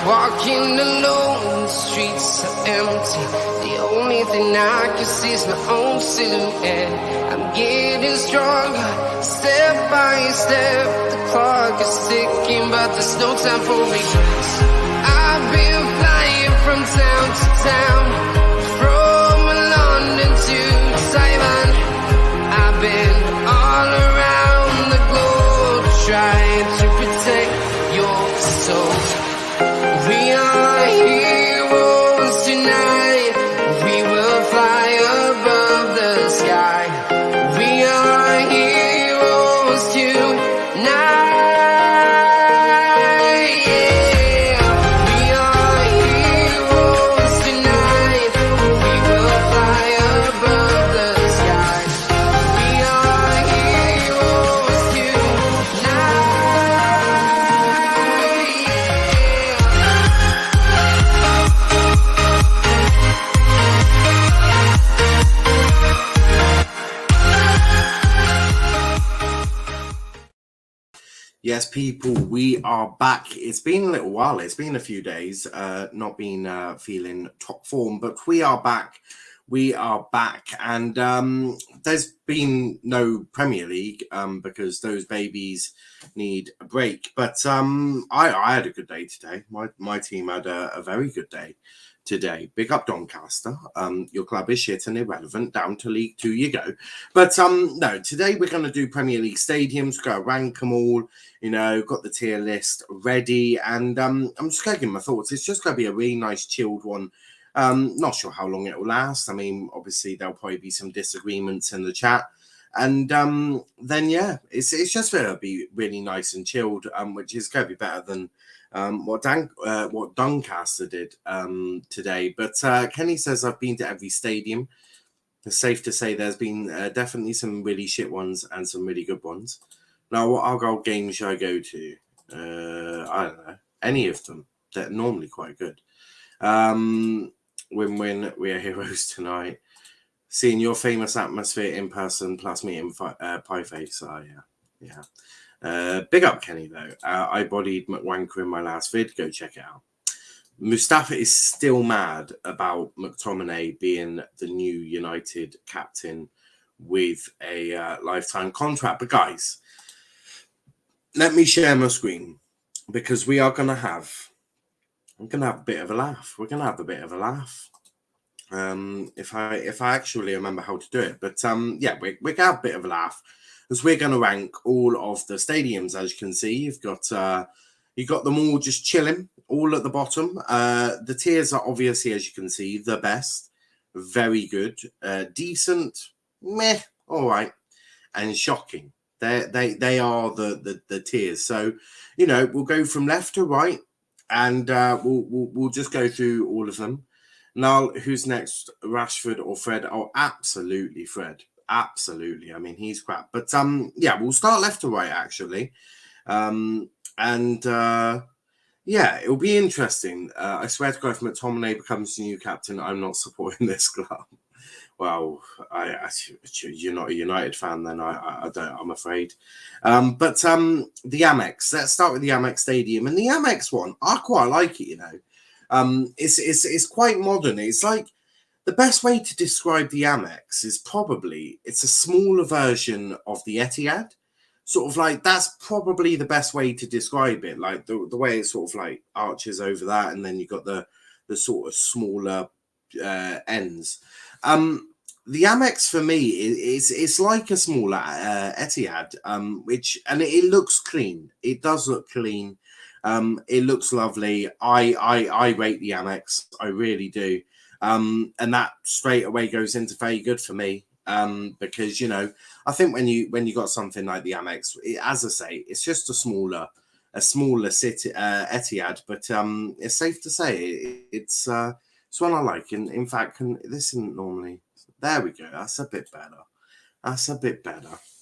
Walking alone, the streets are empty. The only thing I can see is my own silhouette. I'm getting stronger, step by step. The clock is ticking, but there's no time for regrets. I've been flying from town to town, from London to Taiwan. I've been all around the globe, trying to protect your soul. We are heroes tonight. We will fly above the sky. We are heroes tonight. Yeah. We are heroes tonight. We will fly above the sky. We are heroes tonight. Yes, people, we are back. It's been a little while. It's been a few days, not been feeling top form, but we are back. We are back. And there's been no Premier League because those babies need a break. But I had a good day today. My team had a very good day today. Big up Doncaster. Your club is shit and irrelevant. Down to League 2 you go. But no, today we're going to do Premier League stadiums. We're going to rank them all. You know, got the tier list ready. And I'm just going to give my thoughts. It's just going to be a really nice chilled one. Not sure how long it will last. I mean, obviously there'll probably be some disagreements in the chat. And then, yeah, it's just going to be really nice and chilled, which is going to be better than what Doncaster did today. But Kenny says, I've been to every stadium. It's safe to say there's been definitely some really shit ones and some really good ones. Now, what Argyle games should I go to? I don't know. Any of them. They're normally quite good. Win-win. We are heroes tonight. Seeing your famous atmosphere in person plus meeting Pie Face. Yeah. Big up Kenny though. I bodied McWanker in my last vid. Go check it out. Mustafa is still mad about McTominay being the new United captain with a lifetime contract. But guys, let me share my screen because we are going to have a bit of a laugh. We're going to have a bit of a laugh. If I actually remember how to do it. But yeah, we're going to have a bit of a laugh. Because we're going to rank all of the stadiums, as you can see. You've got them all just chilling, all at the bottom. The tiers are obviously, as you can see, the best, very good, decent, meh, all right, and shocking. They are the tiers. So, you know, we'll go from left to right, and we'll just go through all of them. Now, who's next? Rashford or Fred? Oh, absolutely, Fred. Absolutely. I mean, he's crap. But yeah, we'll start left to right, actually. Yeah, it'll be interesting. I swear to God, if McTominay becomes the new captain, I'm not supporting this club. Well, you're not a United fan, then I don't. I'm afraid. But the Amex. Let's start with the Amex Stadium, and the Amex one. I quite like it. You know, it's quite modern. It's like the best way to describe the Amex is probably it's a smaller version of the Etihad. Sort of like that's probably the best way to describe it. Like the way it sort of like arches over that, and then you got the sort of smaller ends. The Amex for me it's like a smaller Etihad, and it looks clean. It does look clean. It looks lovely. I rate the Amex. I really do. And that straight away goes into very good for me. Because you know, I think when you got something like the Amex, as I say, it's just a smaller city Etihad, but it's safe to say it's one I like. And in fact, this isn't normally. There we go. That's a bit better.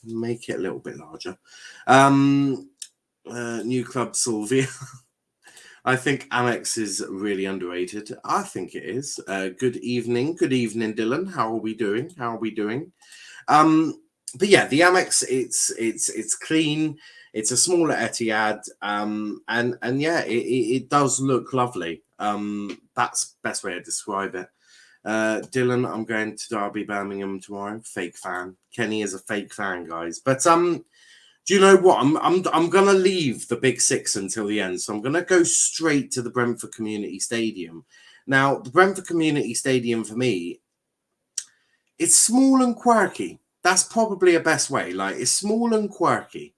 Make it a little bit larger. New club Sylvia. I think Amex is really underrated. I think it is. Good evening, Dylan. How are we doing? But yeah, the Amex, it's clean. It's a smaller Etihad, and yeah, it does look lovely. That's best way to describe it. Dylan, I'm going to Derby Birmingham tomorrow. Fake fan. Kenny is a fake fan, guys. But do you know what? I'm gonna leave the Big Six until the end, so I'm gonna go straight to the Brentford Community Stadium. Now, the Brentford Community Stadium for me, it's small and quirky. That's probably a best way. Like, it's small and quirky.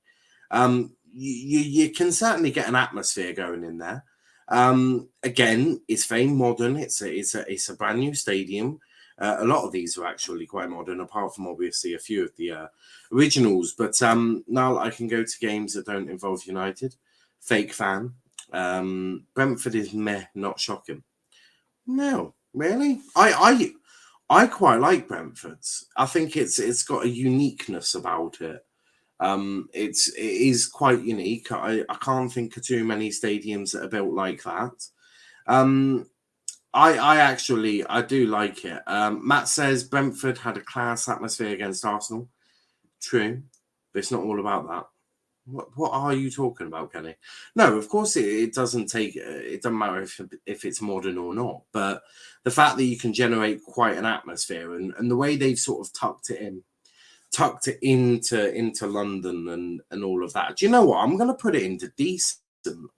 You can certainly get an atmosphere going in there. Again, it's very modern. It's a brand new stadium. A lot of these are actually quite modern, apart from obviously a few of the originals. But now I can go to games that don't involve United. Fake fan. Brentford is meh, not shocking. No, really. I quite like Brentford's. I think it's got a uniqueness about it. It is quite unique. I can't think of too many stadiums that are built like that. I do like it. Matt says Brentford had a class atmosphere against Arsenal. True, but it's not all about that. What are you talking about, Kenny? No, of course it doesn't take. It doesn't matter if it's modern or not. But the fact that you can generate quite an atmosphere and the way they've sort of tucked it into London and all of that. Do you know what? I'm going to put it into decent.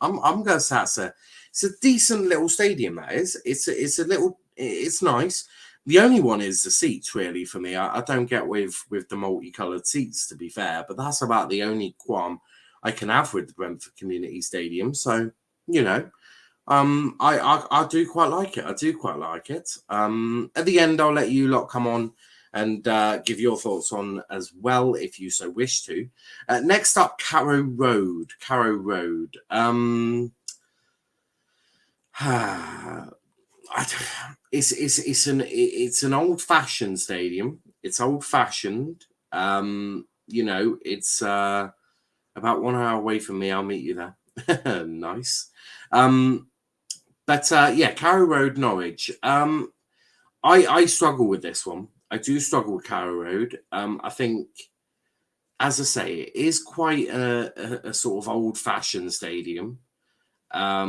I'm going to say it's a decent little stadium. That is. It's nice. The only one is the seats, really, for me. I don't get with the multicoloured seats, to be fair, but that's about the only qualm I can have with the Brentford Community Stadium. So, you know, I do quite like it. I do quite like it. At the end, I'll let you lot come on and give your thoughts on as well, if you so wish to. Next up, Carrow Road. Carrow Road. It's an old-fashioned stadium. It's old-fashioned. You know, it's about 1 hour away from me. I'll meet you there. Nice. But yeah, Carrow Road, Norwich. I struggle with this one. I do struggle with Carrow Road. I think, as I say, it is quite a sort of old-fashioned stadium. I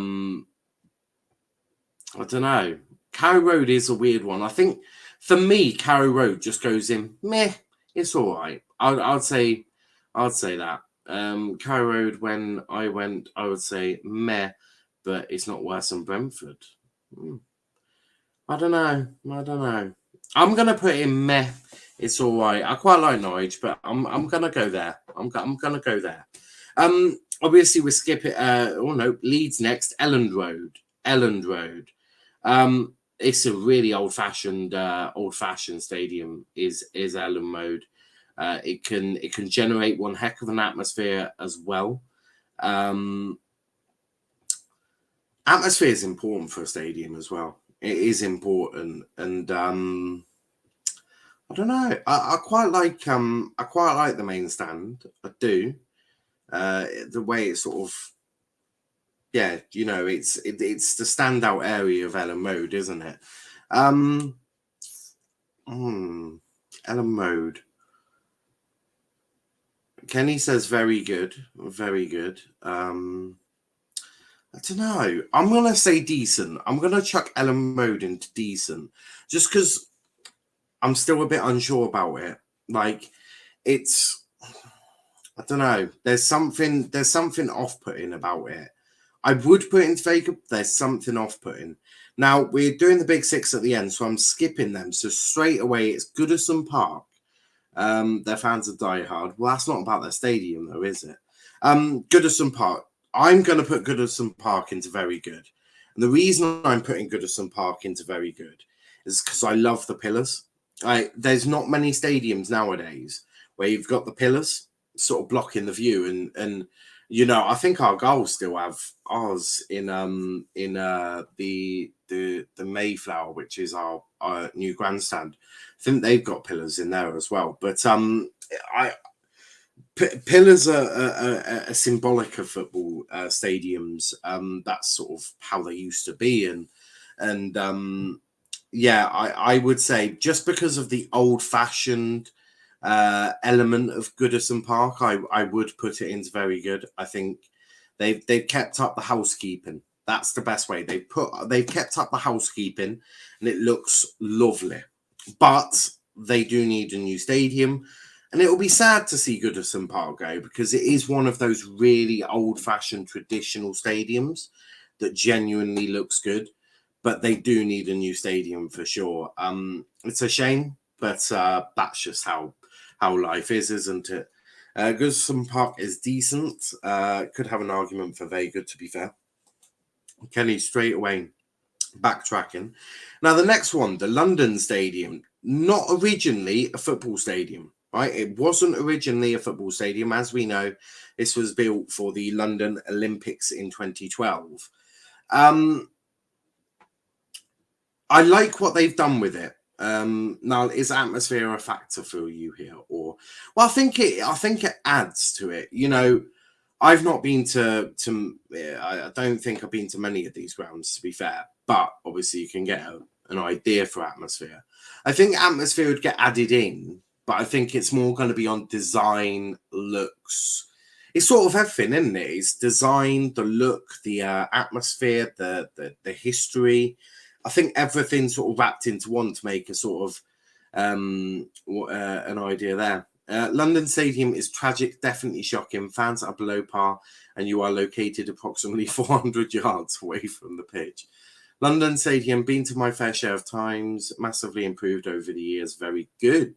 don't know. Carrow Road is a weird one. I think for me, Carrow Road just goes in meh. It's all right. I'd say that. Carrow Road, when I went, I would say meh, but it's not worse than Brentford. I don't know. I'm gonna put in meh. It's all right. I quite like Norwich, but I'm gonna go there. I'm gonna go there. Obviously we skip it. Leeds next. Elland Road. It's a really old-fashioned stadium. Is Elland Road. It can generate one heck of an atmosphere as well. Atmosphere is important for a stadium as well. It is important, and I don't know. I quite like the main stand. I do. The way it sort of, yeah, you know, it's the standout area of Elland Road, isn't it? Elland Road. Kenny says very good, very good. I don't know. I'm gonna say decent. I'm gonna chuck Elland Road into decent, just because I'm still a bit unsure about it. Like, it's, I don't know. There's something off-putting about it. I would put it into vacant. There's something off-putting. Now, we're doing the Big Six at the end, so I'm skipping them. So straight away, it's Goodison Park. Their fans are diehard. Well, that's not about their stadium, though, is it? Goodison Park. I'm going to put Goodison Park into very good. And the reason I'm putting Goodison Park into very good is because I love the pillars. There's not many stadiums nowadays where you've got the pillars sort of blocking the view, and you know, I think our goals still have ours in the Mayflower, which is our new grandstand. I think they've got pillars in there as well. But pillars are symbolic of football stadiums. That's sort of how they used to be, and yeah, I would say just because of the old-fashioned element of Goodison Park, I would put it into very good. I think they've kept up the housekeeping. That's the best way. They've kept up the housekeeping, and it looks lovely. But they do need a new stadium, and it will be sad to see Goodison Park go, because it is one of those really old-fashioned traditional stadiums that genuinely looks good. But they do need a new stadium for sure. It's a shame, but that's just how life is, isn't it? Goodison Park is decent. Could have an argument for very good, to be fair. Kenny straight away backtracking. Now, the next one, the London Stadium, not originally a football stadium, right? It wasn't originally a football stadium. As we know, this was built for the London Olympics in 2012. I like what they've done with it. Now, is atmosphere a factor for you here, or? Well, I think it adds to it. You know, I've not been to. I don't think I've been to many of these grounds, to be fair. But obviously, you can get an idea for atmosphere. I think atmosphere would get added in, but I think it's more going to be on design, looks. It's sort of everything, isn't it? It's design, the look, the atmosphere, the history. I think everything's sort of wrapped into one to make a sort of an idea there. London Stadium is tragic, definitely shocking. Fans are below par, and you are located approximately 400 yards away from the pitch. London Stadium, been to my fair share of times, massively improved over the years. Very good.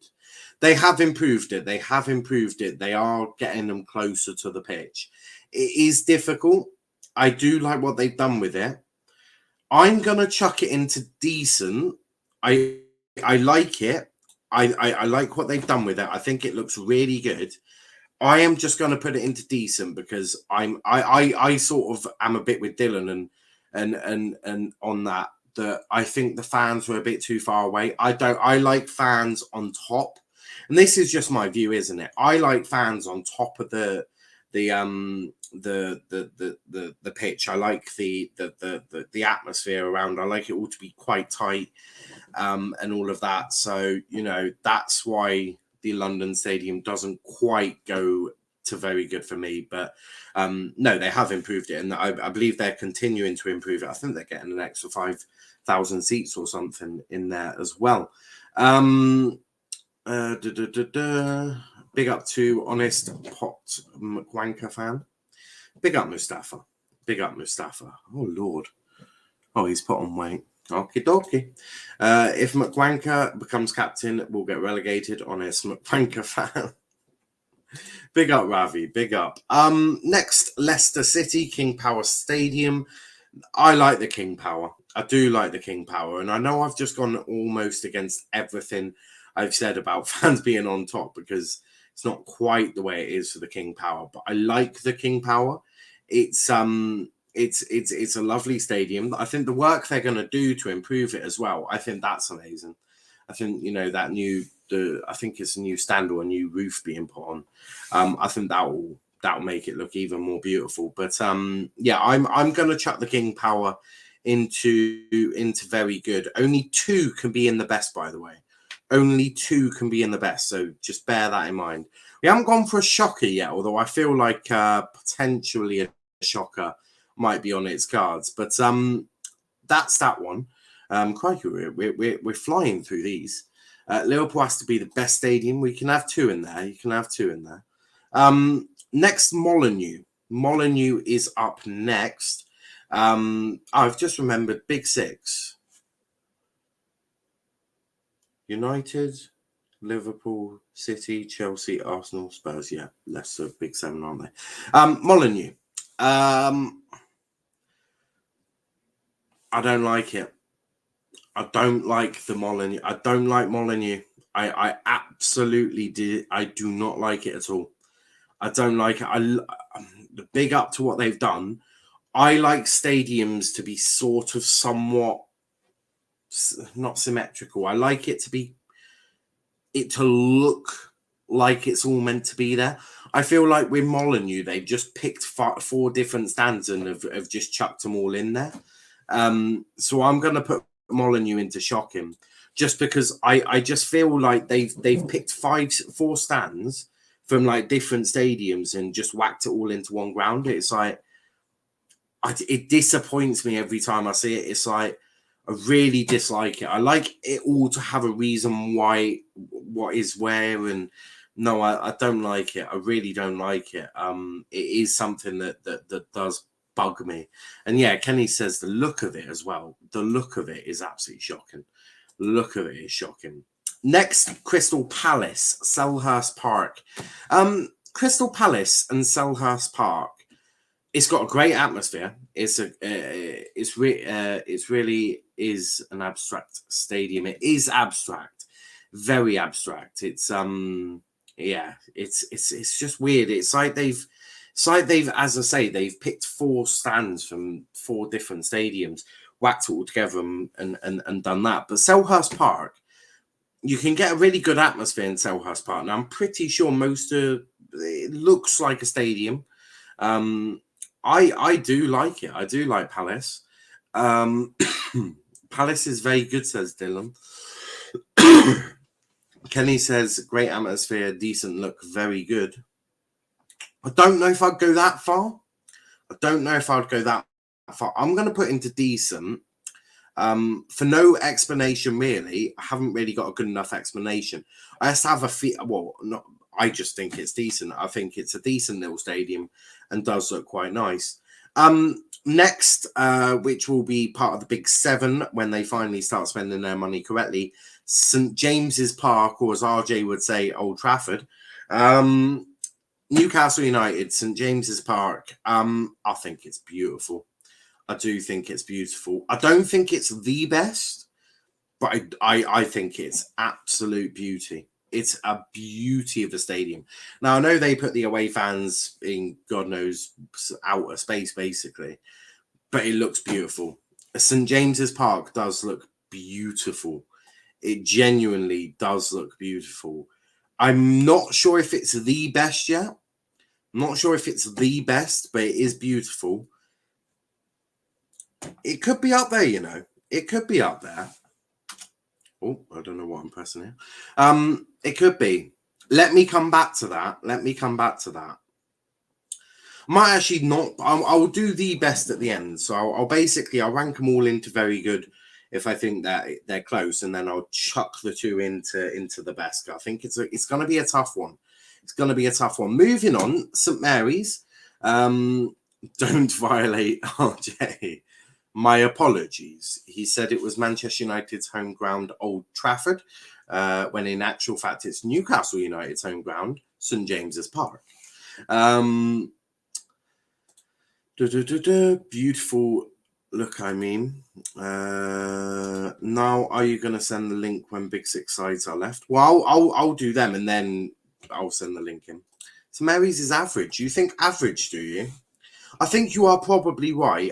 They have improved it. They are getting them closer to the pitch. It is difficult. I do like what they've done with it. I'm going to chuck it into decent. I like it. I like what they've done with it. I think it looks really good. I am just going to put it into decent, because I sort of am a bit with Dylan and on that I think the fans were a bit too far away. I like fans on top. And this is just my view, isn't it? I like fans on top of the pitch. I like the atmosphere around. I like it all to be quite tight, and all of that. So, you know, that's why the London Stadium doesn't quite go to very good for me. But no, they have improved it, and I believe they're continuing to improve it. I think they're getting an extra 5,000 seats or something in there as well. Big up to Honest Pot McWanker fan. Big up Mustafa. Oh, Lord. Oh, he's put on weight. Okie dokie. If McWanker becomes captain, we'll get relegated. Honest McWanker fan. Big up, Ravi. Big up. Next, Leicester City, King Power Stadium. I like the King Power. I do like the King Power. And I know I've just gone almost against everything I've said about fans being on top, because it's not quite the way it is for the King Power. But I like the King Power. It's a lovely stadium. I think the work they're going to do to improve it as well, I think that's amazing. I think, you know, I think it's a new stand or a new roof being put on. I think that'll make it look even more beautiful. But yeah, I'm going to chuck the King Power into very good. Only 2 can be in the best, by the way. Only 2 can be in the best, so just bear that in mind. We haven't gone for a shocker yet, although I feel like potentially a shocker might be on its cards. But that's that one. Crikey, we're flying through these. Liverpool has to be the best stadium. We can have 2 in there. You can have 2 in there. Next, Molyneux. Molyneux is up next. I've just remembered Big 6. United, Liverpool, City, Chelsea, Arsenal, Spurs. Yeah, Leicester, Big 7, aren't they? Molyneux. I don't like it. I don't like the Molyneux. I don't like Molyneux. I absolutely did. I do not like it at all. I don't like it. The big up to what they've done. I like stadiums to be sort of somewhat not symmetrical. I like it to look like it's all meant to be there. I feel like with Molyneux, they've just picked 4 different stands and have just chucked them all in there. So I'm going to put Molyneux into shocking. just because I just feel like they've picked 4 stands from like different stadiums and just whacked it all into one ground. It's like it disappoints me every time I see it. It's like I really dislike it. I like it all to have a reason why, what is where, and no, I don't like it. I really don't like it. It is something that does bug me. And yeah, Kenny says the look of it as well. The look of it is absolutely shocking. The look of it is shocking. Next, Crystal Palace, Selhurst Park. Crystal Palace and Selhurst Park. It's got a great atmosphere. It's really is an abstract stadium. It is abstract, very abstract. It's it's just weird. It's like they've, as I say, they've picked 4 stands from 4 different stadiums, whacked it all together and done that. But Selhurst Park, you can get a really good atmosphere in Selhurst Park. And I'm pretty sure it looks like a stadium. I do like it. I do like Palace. Palace is very good, says Dylan. Kenny says great atmosphere, decent look, very good. I don't know if I'd go that far. I'm going to put into decent. For no explanation, really. I haven't really got a good enough explanation. I just have I just think it's decent. I think it's a decent little stadium and does look quite nice. Next, which will be part of the big 7 when they finally start spending their money correctly, St James's Park, or as RJ would say, Old Trafford. Newcastle United, St James's Park. I think it's beautiful. I do think it's beautiful. I don't think it's the best, but I think it's absolute beauty. It's a beauty of a stadium. Now, I know they put the away fans in God knows outer space, basically, but it looks beautiful. St James's Park does look beautiful. It genuinely does look beautiful. I'm not sure if it's the best yet. I'm not sure if it's the best, but it is beautiful. It could be up there, you know. It could be up there. Oh, I don't know what I'm pressing here. It could be. Let me come back to that. Might actually not. I'll do the best at the end. So I'll rank them all into very good if I think that they're close, and then I'll chuck the 2 into the best. I think it's going to be a tough one. Moving on, St Mary's. Don't violate RJ. My apologies. He said it was Manchester United's home ground, Old Trafford, when in actual fact it's Newcastle United's home ground, St James's Park. Beautiful look, I mean. Now, are you going to send the link when Big 6 sides are left? Well, I'll do them and then I'll send the link in. So Mary's is average. You think average, do you? I think you are probably right.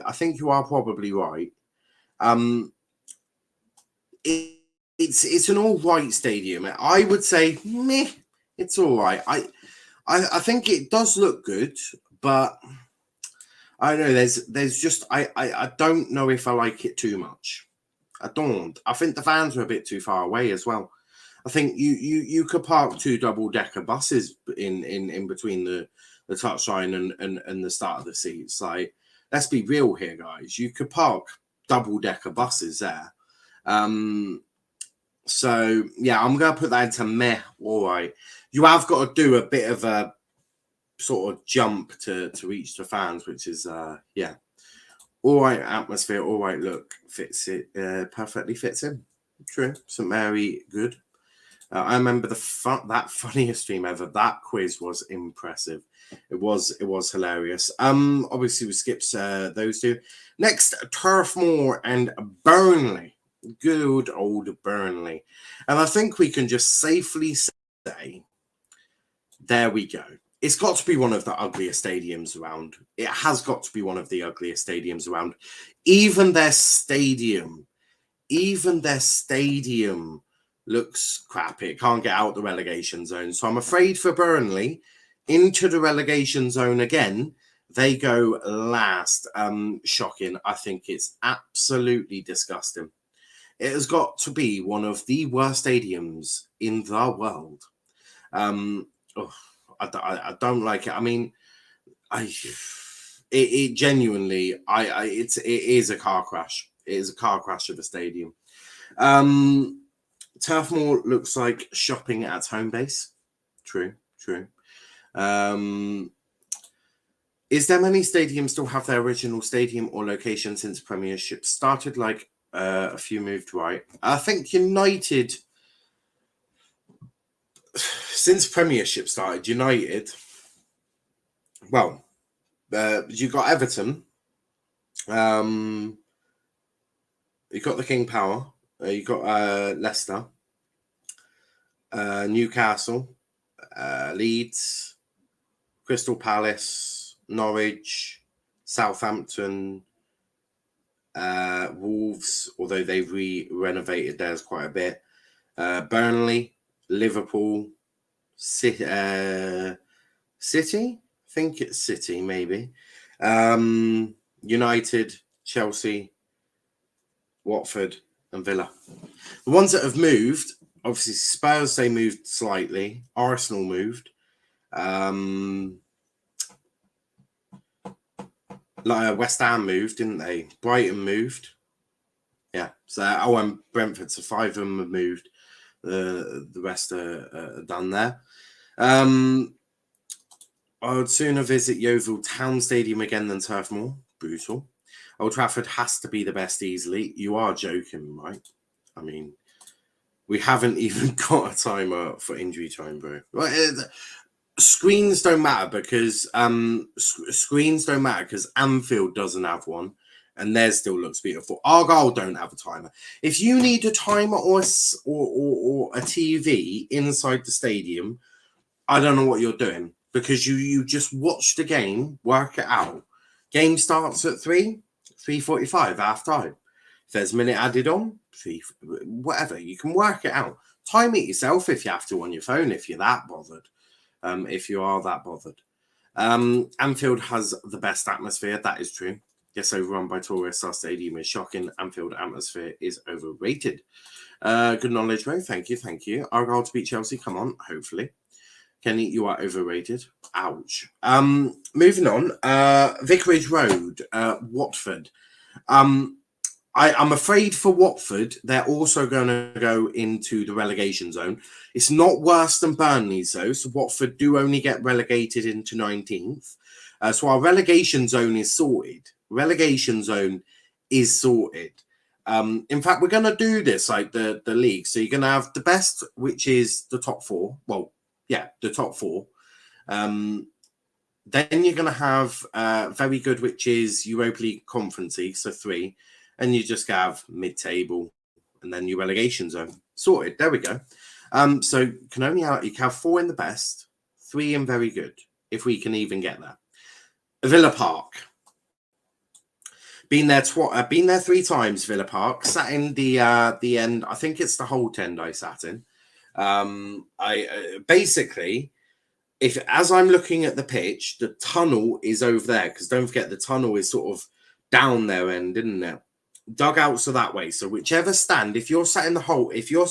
It's an all right stadium. I would say meh. It's all right. I think it does look good, but I don't know. There's just I don't know if I like it too much. I don't. I think the fans are a bit too far away as well. I think you could park 2 double-decker buses in between the touchline and the start of the seats. Like, let's be real here, guys. You could park double-decker buses there. So yeah, I'm gonna put that into meh. All right. You have got to do a bit of a sort of jump to reach the fans, which is yeah. All right atmosphere, all right look, fits it perfectly fits in. True. St Mary, good. I remember that funniest stream ever. That quiz was impressive. It was hilarious. Obviously we skipped those 2. Next, Turf Moor and Burnley. Good old Burnley. And I think we can just safely say, there we go. It's got to be one of the ugliest stadiums around. It has got to be one of the ugliest stadiums around. Even their stadium looks crap. It can't get out the relegation zone. So I'm afraid for Burnley, into the relegation zone again, they go last. Shocking. I think it's absolutely disgusting. It has got to be one of the worst stadiums in the world. I don't like it. I mean, it genuinely, it is a car crash. It is a car crash of a stadium. Turf Moor looks like shopping at home base. True. Is there many stadiums still have their original stadium or location since Premiership started? Like a few moved right. I think United, since Premiership started, United. Well, you got Everton. You got the King Power. You got Leicester, Newcastle, Leeds, Crystal Palace, Norwich, Southampton, Wolves, although they've renovated theirs quite a bit, Burnley, Liverpool, City, I think it's City, maybe, United, Chelsea, Watford, and Villa. The ones that have moved, obviously Spurs, they moved slightly. Arsenal moved. West Ham moved, didn't they? Brighton moved. Yeah. So, and Brentford. So 5 of them have moved. The rest are done there. I would sooner visit Yeovil Town Stadium again than Turf Moor. Brutal. Old Trafford has to be the best easily. You are joking, right? I mean, we haven't even got a timer for injury time, bro. Screens don't matter because Anfield doesn't have one, and theirs still looks beautiful. Argyle don't have a timer. If you need a timer or a TV inside the stadium, I don't know what you're doing, because you just watch the game, work it out. Game starts at 3:45, half time. If there's a minute added on, whatever, you can work it out. Time it yourself if you have to on your phone, if you're that bothered. If you are that bothered. Anfield has the best atmosphere. That is true. Yes, overrun by tourists. Our stadium is shocking. Anfield atmosphere is overrated. Good knowledge, bro. Thank you. Argyle to beat Chelsea. Come on, hopefully. Kenny, you are overrated. Ouch. Moving on. Vicarage Road, Watford. I'm afraid for Watford, they're also going to go into the relegation zone. It's not worse than Burnley's, though. So Watford do only get relegated into 19th. So our relegation zone is sorted. In fact, we're going to do this like the league. So you're going to have the best, which is the top 4. Well, yeah, the top 4. Then you're going to have very good, which is Europa League Conference League, so 3. And you just have mid-table and then your relegation zone. Sorted. There we go. So you can have 4 in the best, 3 in very good, if we can even get there. Villa Park. Been there 3 times, Villa Park. Sat in the end. I think it's the whole end I sat in. Basically, as I'm looking at the pitch, the tunnel is over there, because don't forget the tunnel is sort of down their end, isn't it? Dugouts are that way. So whichever stand, if you're sat in the hole, if you're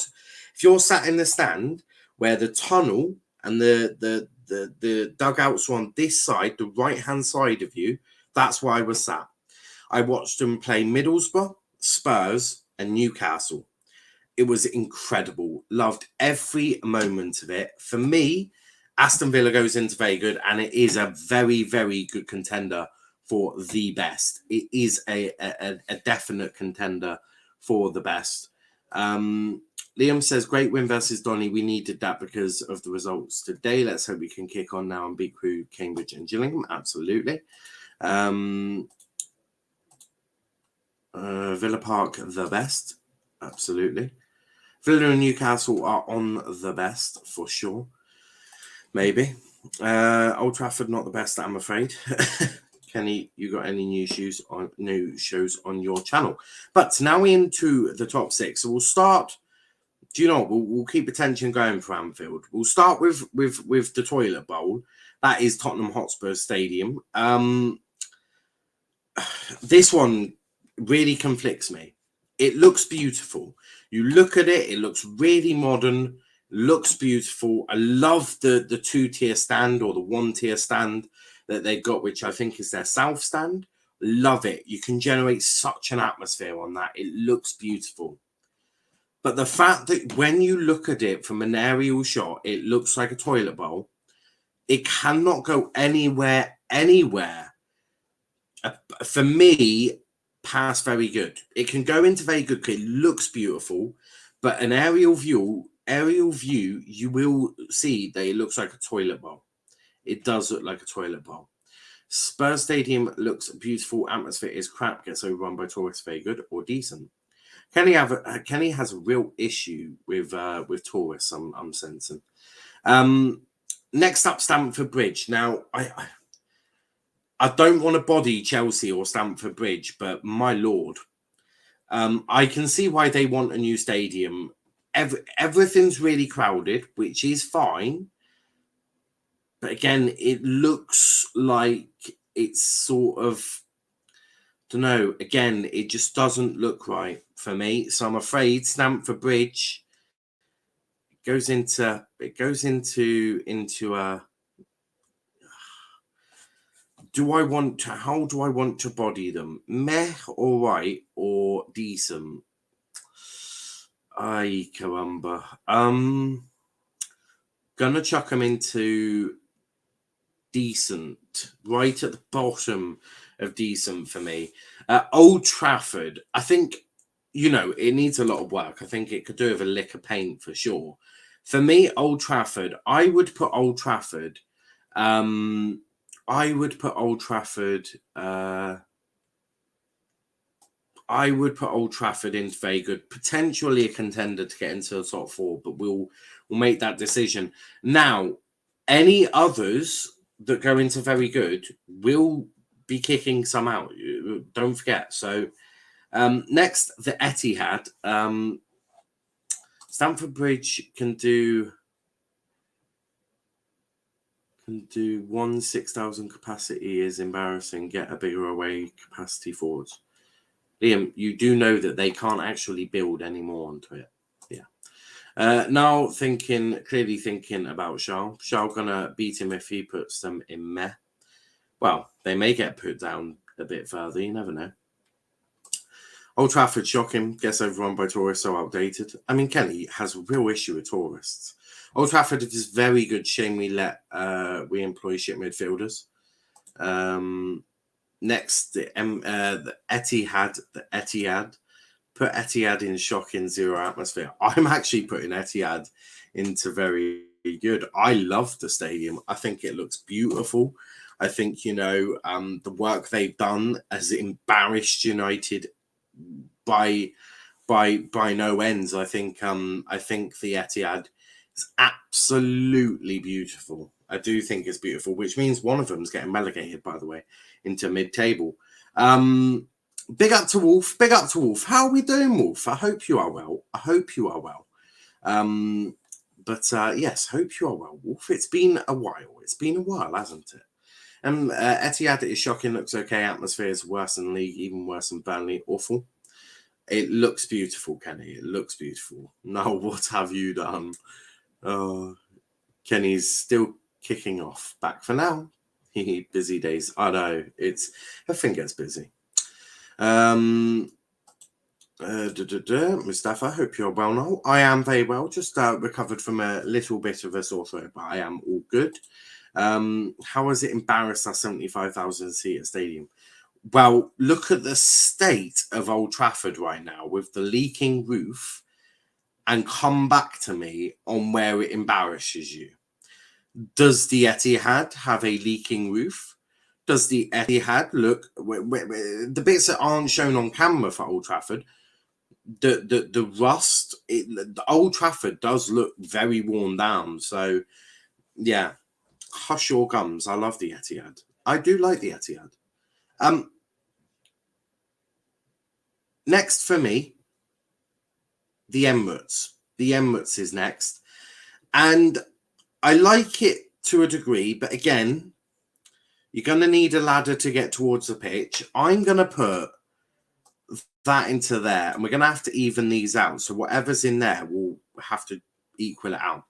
sat in the stand where the tunnel and the dugouts are on this side, the right hand side of you, that's where I was sat. I watched them play Middlesbrough, Spurs, and Newcastle. It was incredible. Loved every moment of it. For me, Aston Villa goes into very good, and it is a very, very good contender for the best. It is a definite contender for the best. Liam says, great win versus Donny. We needed that because of the results today. Let's hope we can kick on now and beat Crewe, Cambridge and Gillingham. Absolutely. Villa Park, the best. Absolutely. Villa and Newcastle are on the best for sure. Maybe. Old Trafford, not the best, I'm afraid. Kenny, you got any new shows on your channel? But now we're into the top 6. So we'll start. Do you know what? We'll keep attention going for Anfield. We'll start with the toilet bowl. That is Tottenham Hotspur Stadium. This one really conflicts me. it looks beautiful. You look at it, it looks really modern, looks beautiful. I love the 2-tier stand or the 1-tier stand that they've got, which I think is their south stand. Love it. You can generate such an atmosphere on that. It looks beautiful. But the fact that when you look at it from an aerial shot, it looks like a toilet bowl. It cannot go anywhere. For me, past very good. It can go into very good. It looks beautiful, but an aerial view, you will see that it looks like a toilet bowl. It does look like a toilet bowl. Spurs Stadium looks beautiful. Atmosphere is crap. Gets overrun by tourists. Very good or decent. Kenny has a real issue with tourists. I'm sensing. Next up, Stamford Bridge. Now, I don't want to body Chelsea or Stamford Bridge, but my lord, I can see why they want a new stadium. Everything's really crowded, which is fine. But again, it looks like it's sort of, don't know. Again, it just doesn't look right for me. So I'm afraid Stamford Bridge goes into a. How do I want to body them? Meh, all right, or decent? Ay, caramba. Gonna chuck them into decent, right at the bottom of decent for me. Old Trafford, I think, it needs a lot of work. I think it could do with a lick of paint for sure. For me, Old Trafford, I would put Old Trafford into very good, potentially a contender to get into the top 4, but we'll make that decision. Now, any others that go into very good will be kicking some out. Don't forget. So next, the Etihad. Stamford Bridge can do 6,000 capacity is embarrassing. Get a bigger away capacity forwards. Liam, you do know that they can't actually build any more onto it. Yeah. Now clearly thinking about Charles. Charles gonna beat him if he puts them in meh. Well, they may get put down a bit further. You never know. Old Trafford, shocking. Gets overrun by tourists, so outdated. I mean, Kelly has a real issue with tourists. Old Trafford is very good. Shame we employ shit midfielders. Next, the Etihad. The Etihad. Put Etihad in shocking, zero atmosphere. I'm actually putting Etihad into very good. I love the stadium. I think it looks beautiful. I think, the work they've done has embarrassed United by no ends. I think the Etihad is absolutely beautiful. I do think it's beautiful, which means one of them is getting relegated, by the way, into mid-table. Big up to Wolf. Big up to Wolf. How are we doing, Wolf? I hope you are well. Yes, hope you are well, Wolf. It's been a while. Hasn't it? Etihad is shocking. Looks okay. Atmosphere is worse than league, even worse than Burnley. Awful. It looks beautiful, Kenny. It looks beautiful. Now, what have you done? Oh, Kenny's still kicking off. Back for now. Busy days. I know. Everything gets busy. Mustafa, hope you're well now. I am very well. Just recovered from a little bit of a sore throat, but I am all good. How has it embarrassed our 75,000 seat stadium? Well, look at the state of Old Trafford right now with the leaking roof, and come back to me on where it embarrasses you. Does the Etihad have a leaking roof? Does the Etihad look, the bits that aren't shown on camera for Old Trafford, the rust, the Old Trafford does look very worn down. So, yeah, hush your gums. I love the Etihad. I do like the Etihad. Next for me, the Emirates. The Emirates is next. And I like it to a degree, but again, you're going to need a ladder to get towards the pitch. I'm going to put that into there, and we're going to have to even these out. So whatever's in there, we'll have to equal it out.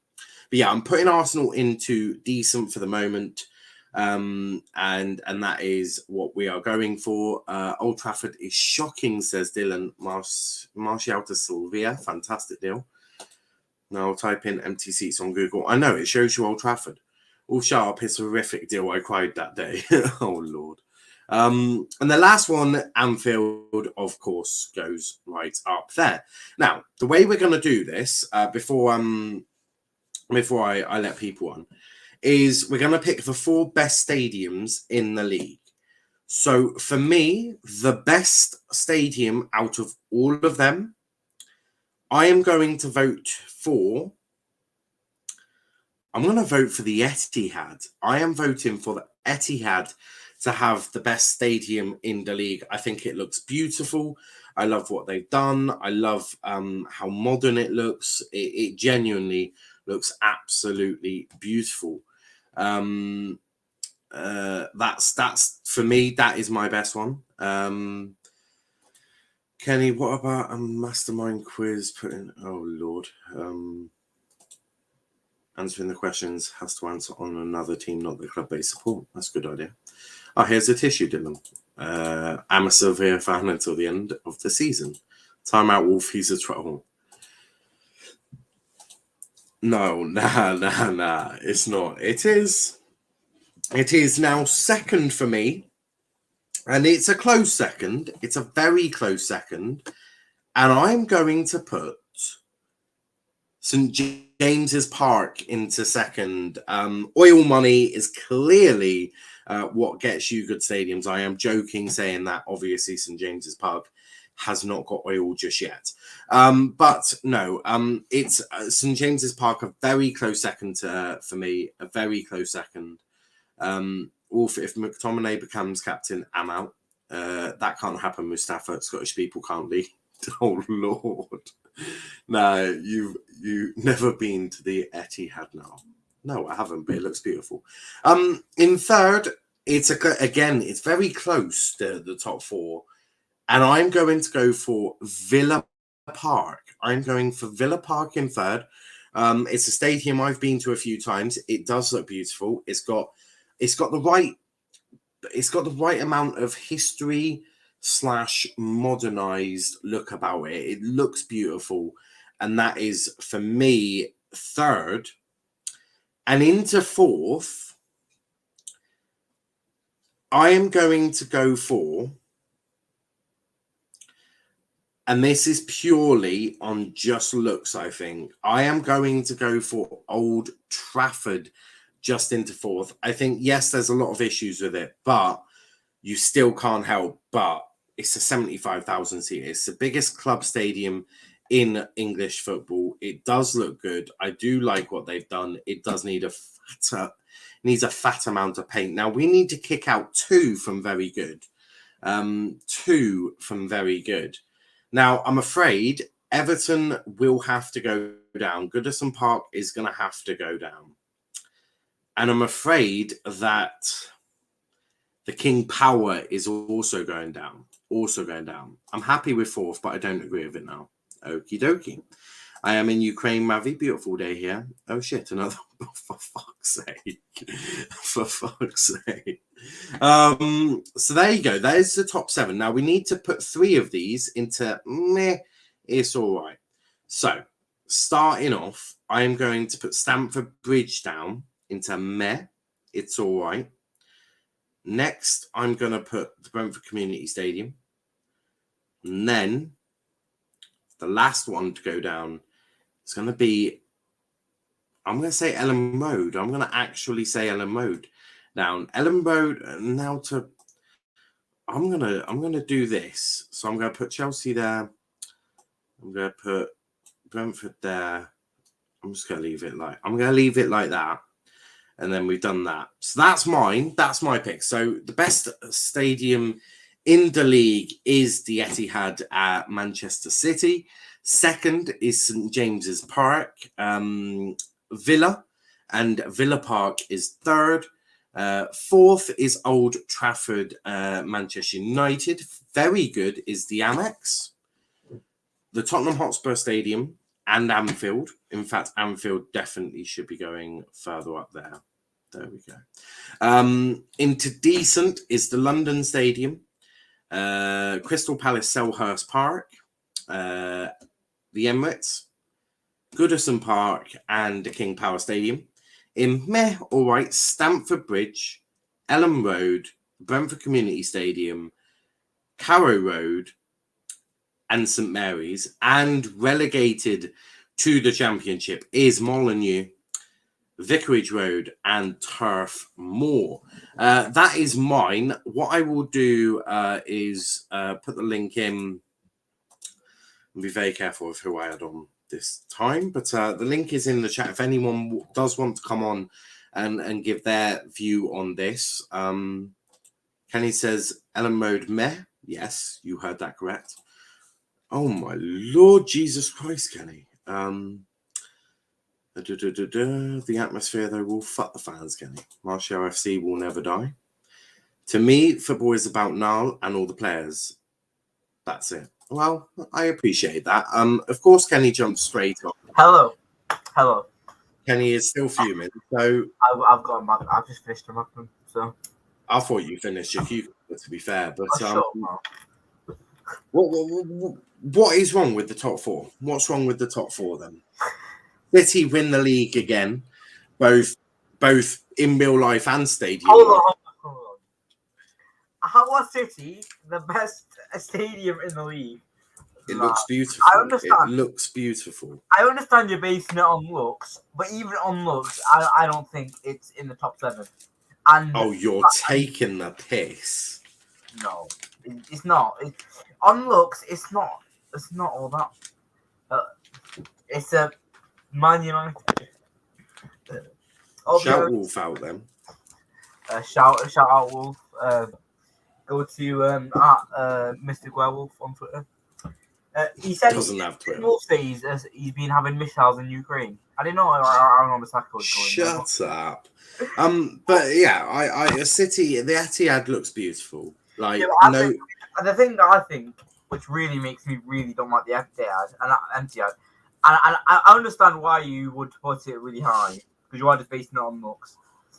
But yeah, I'm putting Arsenal into decent for the moment. And that is what we are going for. Old Trafford is shocking, says Dylan. Martial to Sylvia, fantastic deal. Now I'll type in empty seats on Google. I know, it shows you Old Trafford. All sharp, it's a horrific deal. I cried that day. Oh Lord. And the last one, Anfield, of course, goes right up there. Now, the way we're going to do this, before I let people on, is we're going to pick the 4 best stadiums in the league. So for me, the best stadium out of all of them, I am going to vote for. I'm going to vote for the Etihad. I am voting for the Etihad to have the best stadium in the league. I think it looks beautiful. I love what they've done. I love how modern it looks. It genuinely looks absolutely beautiful. That's for me, that is my best one. Kenny, what about a mastermind quiz? Oh Lord. Answering the questions has to answer on another team, not the club they support. That's a good idea. Oh, here's a tissue, Dylan. I'm a Sevilla fan until the end of the season. Time out, Wolf. He's a trouble. No, nah. It's not. It is now second for me. And it's a close second. It's a very close second. And I'm going to put St. James's Park into second. Oil money is clearly what gets you good stadiums. I am joking saying that. Obviously, St. James's Park has not got oil just yet. But no, it's St. James's Park, a very close second for me. A very close second. Wolf, if McTominay becomes captain, I'm out. That can't happen with Stafford. Scottish people can't be. Oh Lord. No, you've never been to the Etihad now. No, I haven't, but it looks beautiful. In third, it's very close to the top 4. And I'm going to go for Villa Park. I'm going for Villa Park in third. It's a stadium I've been to a few times. It does look beautiful. It's got the right amount of history / modernized look about it. It looks beautiful. And that is, for me, third. And into fourth, I am going to go for, and this is purely on just looks, I think, I am going to go for Old Trafford just into fourth. I think, yes, there's a lot of issues with it, but you still can't help but it's a 75,000 seat. It's the biggest club stadium in English football. It does look good. I do like what they've done. It does need needs a fat amount of paint. Now, we need to kick out 2 from very good. 2 from very good. Now, I'm afraid Everton will have to go down. Goodison Park is going to have to go down. And I'm afraid that the King Power is also going down. I'm happy with fourth, but I don't agree with it now. Okie dokie. I am in Ukraine, Mavi. Beautiful day here. Oh shit, another. For fuck's sake. For fuck's sake. So there you go. There's the top 7. Now we need to put 3 of these into meh. It's all right. So starting off, I am going to put Stamford Bridge down into meh. It's all right. Next, I'm going to put the Brentford Community Stadium. And then the last one to go down is going to be, I'm going to say Ellen Road. I'm going to actually say Ellen Road down. Ellen Road now to, I'm going to do this. So I'm going to put Chelsea there. I'm going to put Brentford there. I'm going to leave it like that. And then we've done that. So that's mine. That's my pick. So the best stadium in the league is the Etihad at Manchester City. Second is St. James's Park, Villa. And Villa Park is third. Fourth is Old Trafford, Manchester United. Very good is the Amex, the Tottenham Hotspur Stadium, and Anfield. In fact, Anfield definitely should be going further up there. There we go. Into decent is the London Stadium, Crystal Palace Selhurst Park, the Emirates, Goodison Park, and the King Power Stadium. In meh, all right, Stamford Bridge, Elm Road, Brentford Community Stadium, Carrow Road, and St Mary's. And relegated to the Championship is Molyneux, Vicarage Road, and Turf Moor. That is mine. What I will do is put the link in and be very careful of who I add on this time. But the link is in the chat. If anyone does want to come on and give their view on this. Kenny says, Ellen Mode meh. Yes, you heard that correct. Oh, my Lord Jesus Christ, Kenny. The atmosphere, though, will fuck the fans, Kenny. Martial FC will never die. To me, football is about Niall and all the players. That's it. Well, I appreciate that. Of course, Kenny jumped straight on. Hello. Kenny is still fuming. So I've got him. I've just finished him up. So I thought you finished your cucumber, to be fair. But what is wrong with the top four? What's wrong with the top four then? City win the league again, both in real life and stadium. Hold on. How was City the best stadium in the league? It looks beautiful. I understand. It looks beautiful. I understand you're basing it on looks, but even on looks, I don't think it's in the top 7. And you're taking the piss. No, it's not. On looks, it's not. It's not all that. It's a Man United. Shout Wolf out then. Shout out Wolf. Go to Mystic Werewolf on Twitter. He said doesn't have Twitter. He's been having missiles in Ukraine. I didn't know how Bissaka was going. Shut up. But yeah, I City, the Etihad looks beautiful. Like the thing that I think, which really makes me really don't like the Etihad, and I understand why you would put it really high because you are just basing it on looks.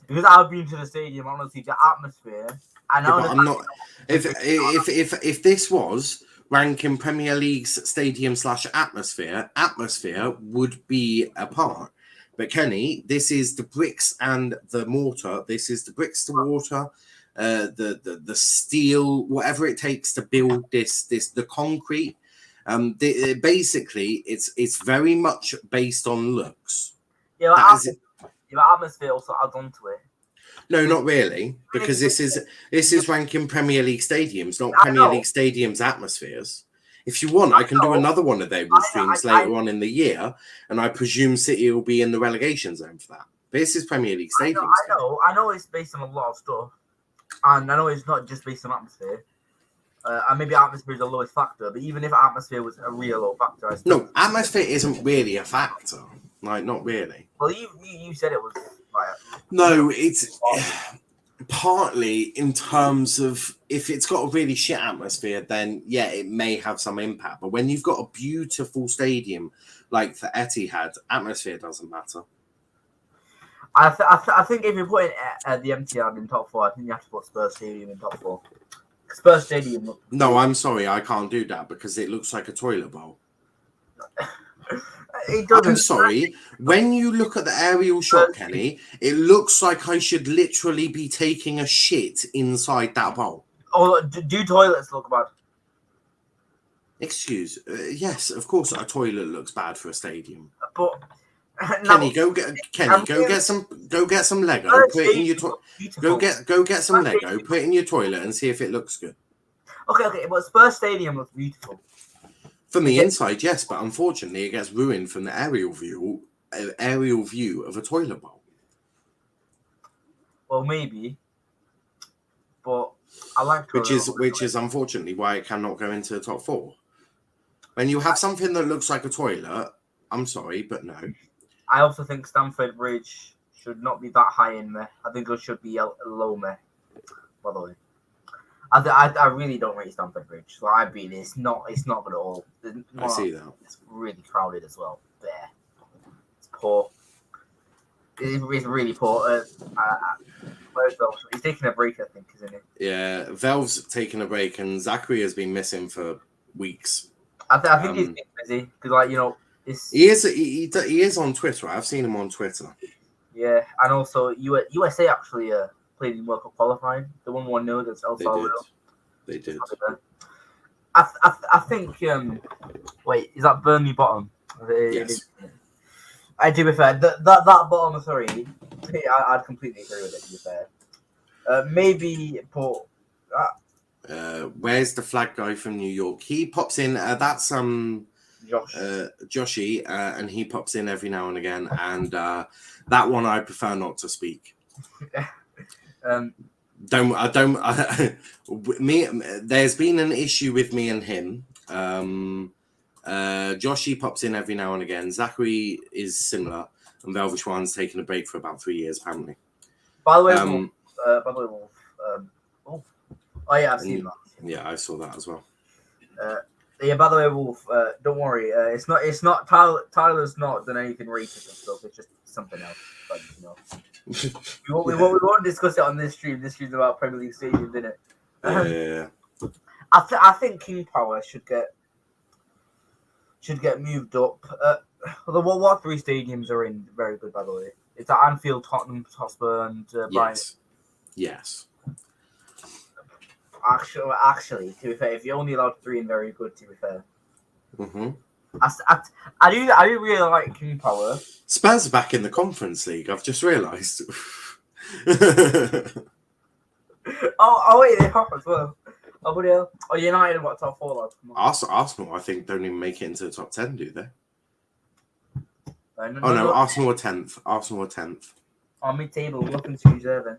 Because I've been to the stadium, honestly, the atmosphere. And I'm not. If this was ranking Premier League's stadium / atmosphere would be a part. But Kenny, this is the bricks and the mortar. This is the bricks to water, the steel, whatever it takes to build this the concrete. Basically, it's very much based on looks. Yeah, atmosphere also adds on to it. No, not really, because this is ranking Premier League stadiums, not Premier League stadiums atmospheres. If you want, I can do another one of their streams later on in the year, and I presume City will be in the relegation zone for that. But this is Premier League stadiums. I know it's based on a lot of stuff, and I know it's not just based on atmosphere. And maybe atmosphere is the lowest factor, but even if atmosphere was a real low factor, no, atmosphere isn't really a factor. Like, not really. Well, you said it was. No, it's partly in terms of if it's got a really shit atmosphere, then yeah, it may have some impact. But when you've got a beautiful stadium like the Etihad, atmosphere doesn't matter. I think if you're putting the Etihad in top 4, I think you have to put Spurs Stadium in top 4. Spurs Stadium. No, I'm sorry, I can't do that because it looks like a toilet bowl. I'm sorry. When you look at the aerial shot, Kenny, it looks like I should literally be taking a shit inside that bowl. Oh, do toilets look bad? Yes, of course, a toilet looks bad for a stadium. But Kenny, go get some Lego. Put it in your go get some Lego. Put it in your toilet and see if it looks good. Okay, but Spurs Stadium looks beautiful. From the inside, yes, but unfortunately, it gets ruined from the aerial view of a toilet bowl. Well, maybe, but I like which is unfortunately why it cannot go into the top 4. When you have something that looks like a toilet, I'm sorry, but no. I also think Stamford Bridge should not be that high in meh. I think it should be a low meh, by the way. I really don't rate Stamford Bridge. So I've been. It's not good at all. I see that. It's really crowded as well. There, it's poor. It's really poor. Where's Velves? He's taking a break, I think, isn't he? Yeah, Velve's taking a break, and Zachary has been missing for weeks. I think he's been busy because, like, you know, he is on Twitter. I've seen him on Twitter. Yeah, and also USA actually played in World Cup qualifying. They won 1-0 against El Salvador. They did. I think. Wait, is that Burnley bottom? Yes. To be fair, that bottom three, I'd completely agree with it. To be fair, maybe put. Where's the flag guy from New York? He pops in. That's Joshy, and he pops in every now and again. And that one I prefer not to speak. There's been an issue with me and him. Joshy pops in every now and again. Zachary is similar, and Velvishwan's taken a break for about 3 years, apparently. By the way, Wolf. Oh yeah, I've seen that. Yeah, I saw that as well. Yeah, by the way, Wolf. Don't worry. It's not. Tyler's not done anything racist and stuff. It's just something else. But, you know, we won't discuss it on this stream. This stream's about Premier League Stadium, isn't it? Yeah. I think King Power should get moved up. What three stadiums are in very good, by the way? It's at Anfield, Tottenham, Hotspur, and Brighton. Yes. Actually, to be fair, if you're only allowed 3 in very good, to be fair. Mm-hmm. I do really like King Power. Spurs are back in the Conference League. I've just realised. Oh wait, they are as well. Oh, bloody hell. Oh, United, what, top 4, lads? Arsenal, I think, don't even make it into the top 10, do they? No, Arsenal are 10th. On mid-table, looking to there then.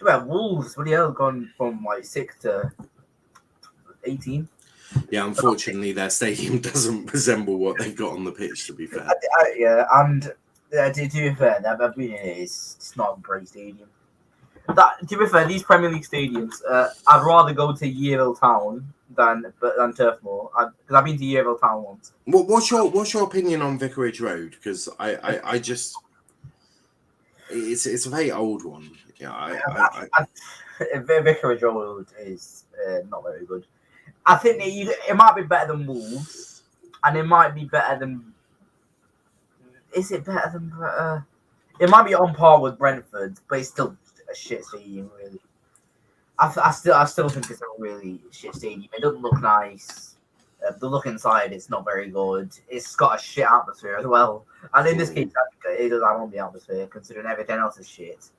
Well, Wolves, bloody hell, gone from like 6 to 18. Yeah, unfortunately, their stadium doesn't resemble what they've got on the pitch, to be fair. Yeah, and to be fair, I've been in it, it's not a great stadium. To be fair, these Premier League stadiums, I'd rather go to Yeovil Town than Turf Moor, because I've been to Yeovil Town once. What's your opinion on Vicarage Road? Because I just it's a very old one. Yeah, Vicarage Road is not very good. I think it might be better than Wolves, and it might be better than. Is it better than? It might be on par with Brentford, but it's still a shit stadium, really. I still think it's a really shit stadium. It doesn't look nice. The look inside, it's not very good. It's got a shit atmosphere as well. And in this case, it does have on the atmosphere, considering everything else is shit.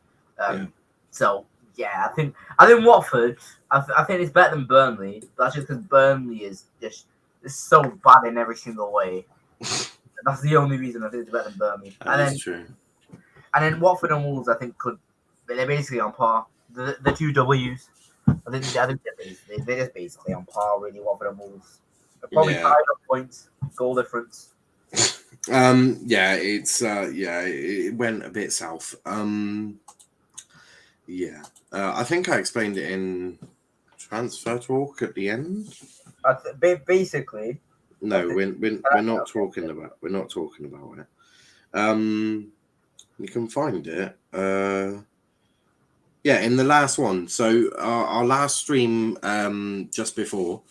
So yeah, I think Watford. I think it's better than Burnley. That's just because Burnley is so bad in every single way. That's the only reason I think it's better than Burnley. That's true. And then Watford and Wolves, I think they're basically on par. The two W's. I think they're just basically on par, really. Watford and Wolves. They're probably tied on points, goal difference. It went a bit south. I think I explained it in Transfer Talk at the end. Basically. No, we're not talking about. We're not talking about it. You can find it. In the last one. So our last stream, just before,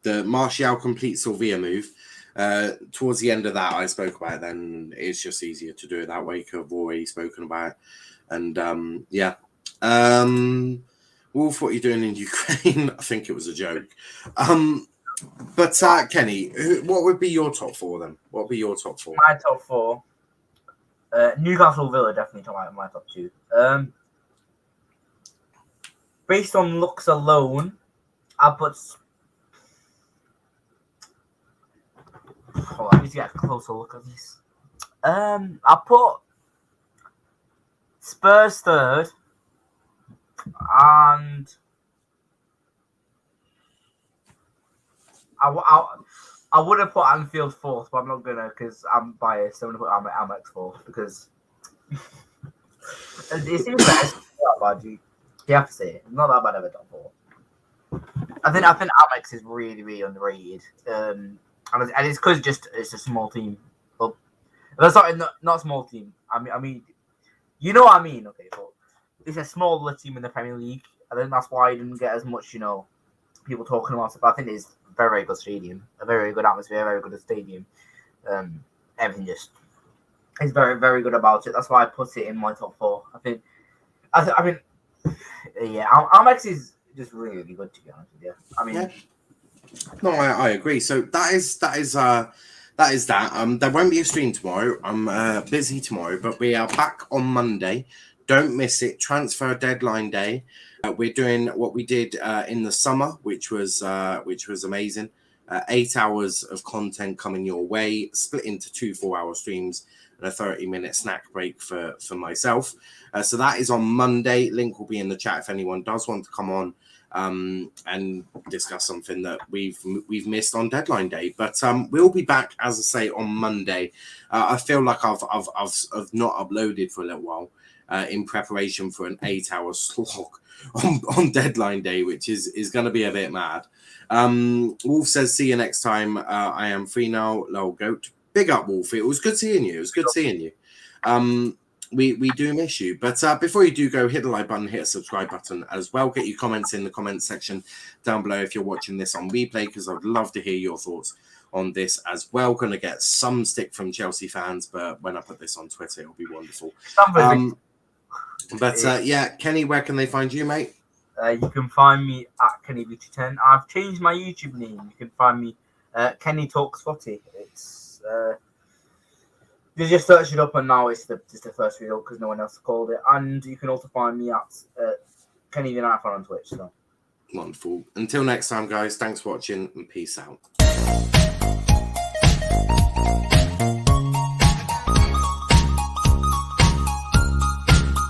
the Martial complete Sevilla move. Towards the end of that, I spoke about it. Then it's just easier to do it that way because I've already spoken about it. And Wolf, what are you doing in Ukraine? I think it was a joke. But Kenny, what would be your top 4 then? What would be your top 4? My top 4. Newcastle, Villa, definitely my top 2. Based on looks alone, I put. Hold on, I need to get a closer look at this. I put Spurs 3rd, and I would have put Anfield fourth, but I'm not gonna because I'm biased. I'm gonna put Amex fourth because it seems better. It's not that bad. You have to say it. It's not that bad of a top four. I think Amex is really, really underrated. And it's because it's a small team. Well, that's not a small team. I mean, you know what I mean. Okay, but it's a smaller team in the Premier League. I think that's why it didn't get as much, people talking about it. But I think it's a very, very good stadium, a very good atmosphere, a very good stadium. Everything just is very, very good about it. That's why I put it in my top four. I mean, yeah, Amex is just really, really good, to be honest with you. I mean, yeah. No, I agree. So that is that. There won't be a stream tomorrow. I'm busy tomorrow, but we are back on Monday. Don't miss it. Transfer deadline day. We're doing what we did in the summer, which was amazing. 8 hours of content coming your way, split into 2 4-hour streams and a 30-minute snack break for myself. So that is on Monday. Link will be in the chat if anyone does want to come on and discuss something that we've missed on deadline day. But we'll be back, as I say, on Monday. I feel like I've not uploaded for a little while in preparation for an 8-hour slog on deadline day, which is going to be a bit mad. Wolf says, see you next time. I am free now. Lol goat. Big up, Wolf. It was good seeing you. We do miss you. But before you do go, hit the like button, hit a subscribe button as well. Get your comments in the comments section down below if you're watching this on replay, because I'd love to hear your thoughts on this as well. Going to get some stick from Chelsea fans, but when I put this on Twitter, it'll be wonderful. Yeah, Kenny, where can they find you, mate? You can find me at KennyBeauty10. I've changed my YouTube name. You can find me Kenny Talks Footy. It's you just search it up, and now it's just the first video because no one else called it. And you can also find me at Kenny the Night on Twitch. So wonderful. Until next time, guys. Thanks for watching and peace out.